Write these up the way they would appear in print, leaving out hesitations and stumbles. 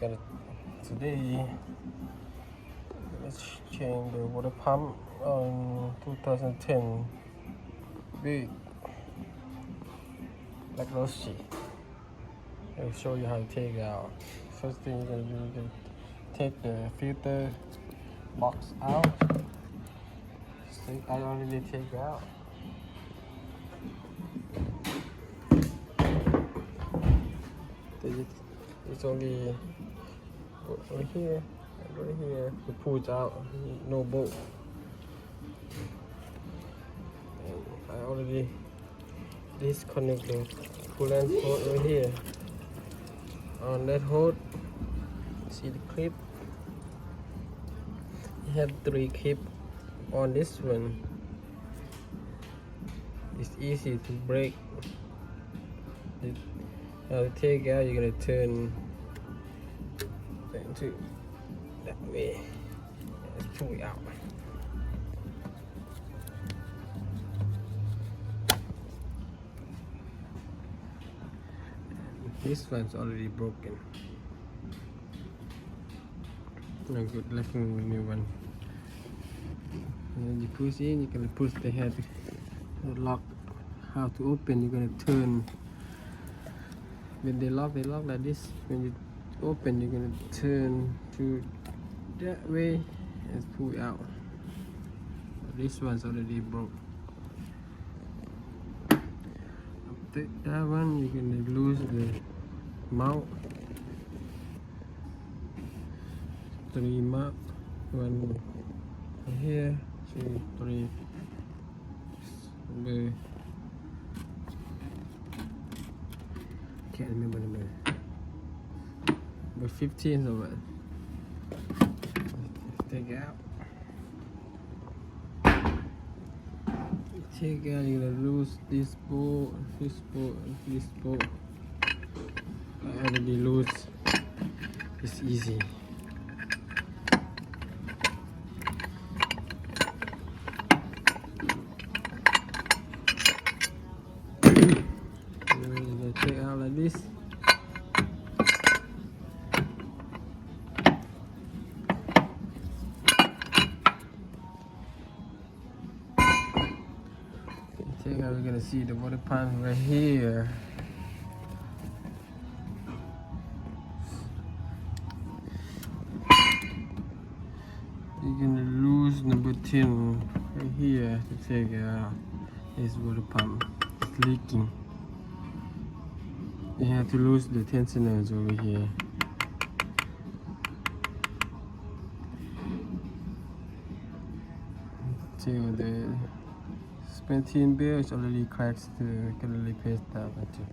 Got it. Today, let's change the water pump on 2010 Buick LaCrosse. I'll show you how to take it out. First thing you're gonna do, you're gonna take the filter box out. I already take it out. It's only over here, right here. You pull it out, no bolt. And I already disconnect the coolant hose over here. On that hose, see the clip? You have 3 clips on this one. It's easy to break. Now to take out, you're gonna turn into that way. Let's pull it out. This one's already broken. No good, let's move the new one. And then you push in, you're gonna push the head, the lock. How to open, you're gonna turn. When they lock like this. When you open, you're gonna turn to that way and pull it out. This one's already broke. After that one, you're gonna lose the mount. 3 mount. 1 here, 2, 3. Can't remember the number. Number 15 or what? Take it out. Take it out, you're gonna lose this bolt, this bolt, this bolt. I already lose. It's easy. Take it out like this. Take it out, we're gonna see the water pump right here. You're gonna lose number 10 right here to take it out. This water pump is leaking. You have to lose the tensioners over here. Till the spentine bell is already cracked, to can replace that one too.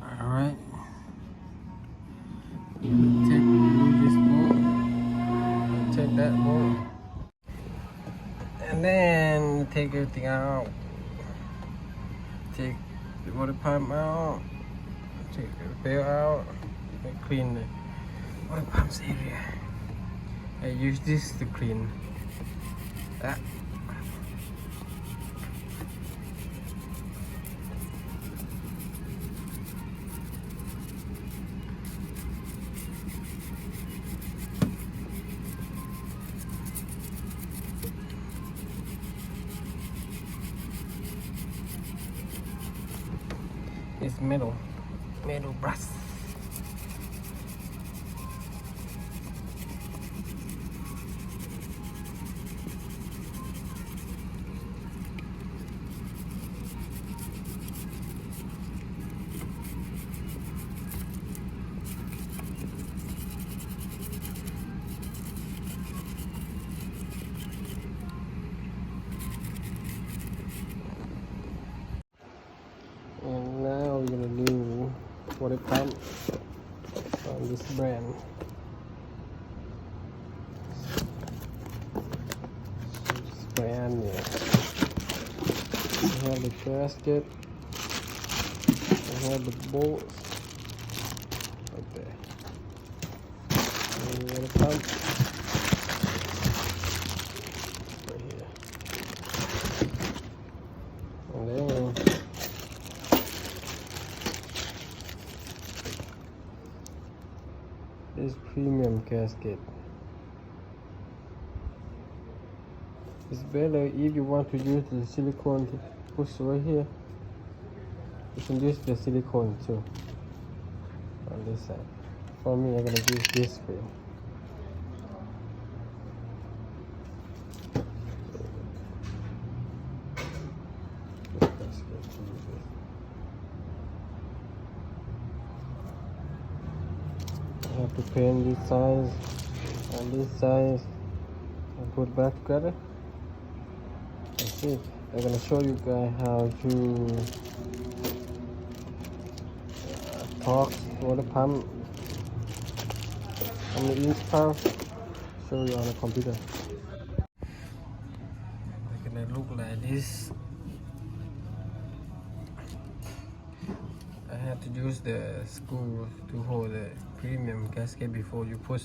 Alright. Remove this bolt, take that bolt, and then take everything out. Take the water pump out, take the bell out, and clean the water pumps area. I use this to clean that. It's metal brass. And now we're gonna do water pump on this brand. It's brand new. We have the gasket. We have the bolts right there. And water pump. This premium gasket. It's better if you want to use the silicone to push right here. You can use the silicone too on this side. For me, I'm gonna use this way. I have to paint this size and this size and put back together. That's it. I'm gonna show you guys how to torque water pump on the inch power. Show you on the computer. It's gonna look like this. I have to use the screw to hold the premium gasket before you push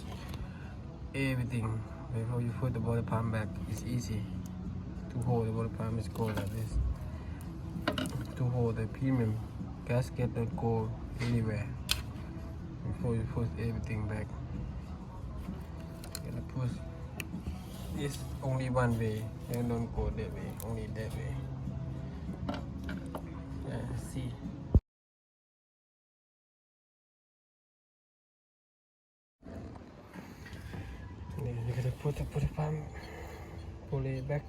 everything. Before you put the water pump back, it's easy to hold the water pump. It's go like this. To hold the premium gasket, don't go anywhere before you put everything back. You're gonna push. It's only one way. And don't go that way. Only that way. See. Then you're gonna put the pump, pull it back.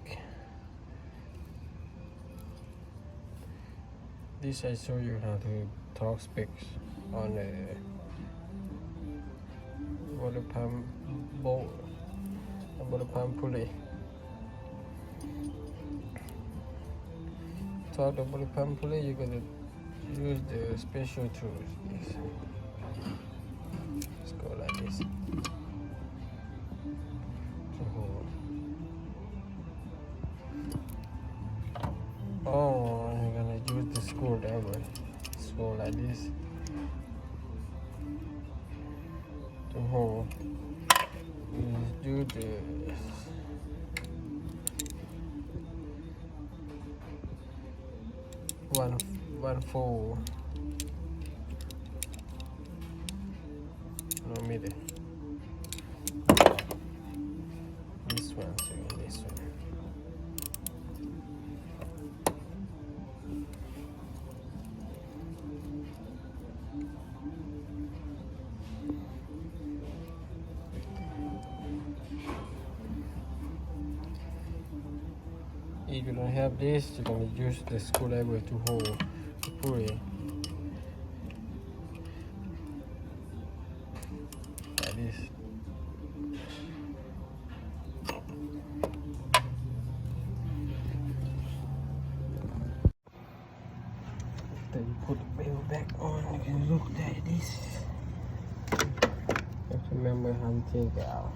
This I show you how to torque specs on the water pump bolt and water pump pulley. Torque the water pump pulley, you're gonna use the special tools. Let's go like this. Oh, I'm gonna use the screwdriver. So like this to hold. You do this. One fold. No middle. This one too. This one. If you don't have this, you're going to use the screwdriver to hold the pulley. Like this. Then you put the wheel back on, you can look like this. You have to remember how to take it out.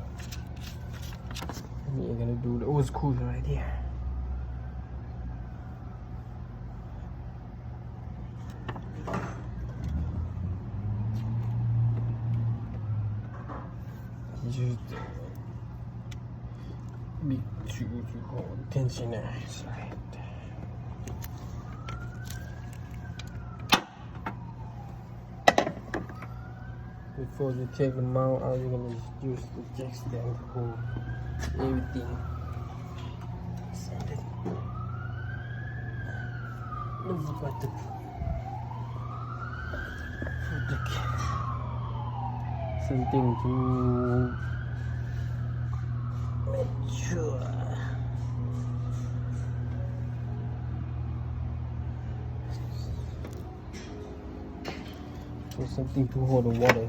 And you're going to do the old screws right here. Use the big screw to hold the tensioner inside. Before you take the mount out, you're gonna use the jack stand to hold everything. Don't forget to put the something to make sure. So something to hold the water.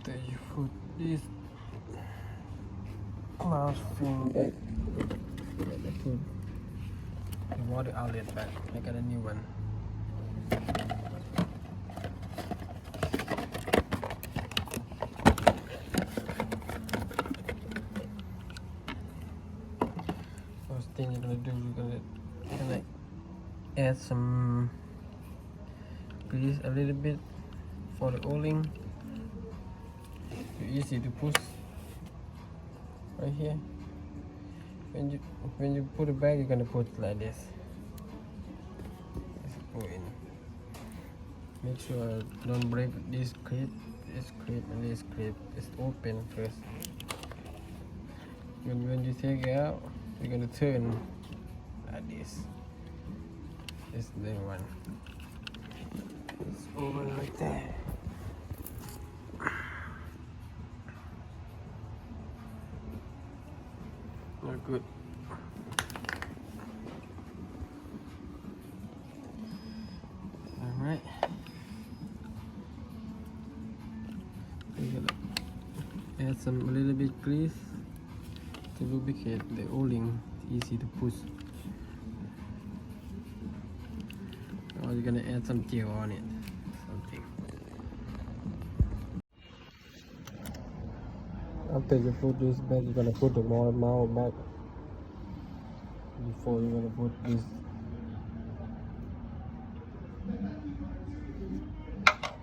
Then you put this last thing back. Put the water outlet back. I got a new one. First thing you're gonna do, you're gonna add some grease a little bit for the O-ring. Easy to push right here. When you put it back, you're gonna put it like this. go in. Make sure don't break this clip, and this clip is open first. When you take it out, you're gonna turn like this. This is the one. It's open like that. Not good. Alright. We're gonna add a little bit grease to lubricate the O-ring. It's easy to push. Or you're gonna add some gel on it. Something. After you put this back, you're gonna put the motor mount back. Before you're gonna put this.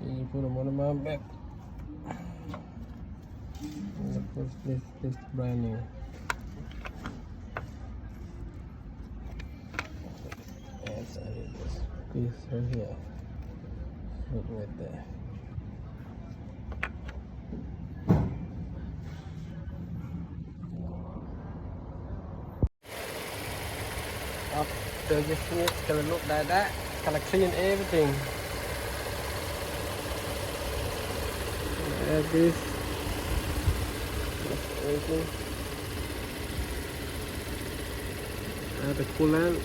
You put the motor mount back. And put this brand new. And so this piece right here. Right there. After you finish, it's gonna look like that. It's gonna clean everything. Add this. Everything. Add the coolant.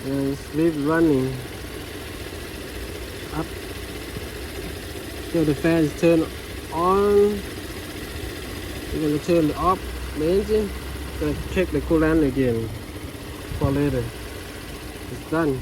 And leave running up till the fan is turned on. You're gonna turn off the engine. Gonna check the coolant again for later. It's done.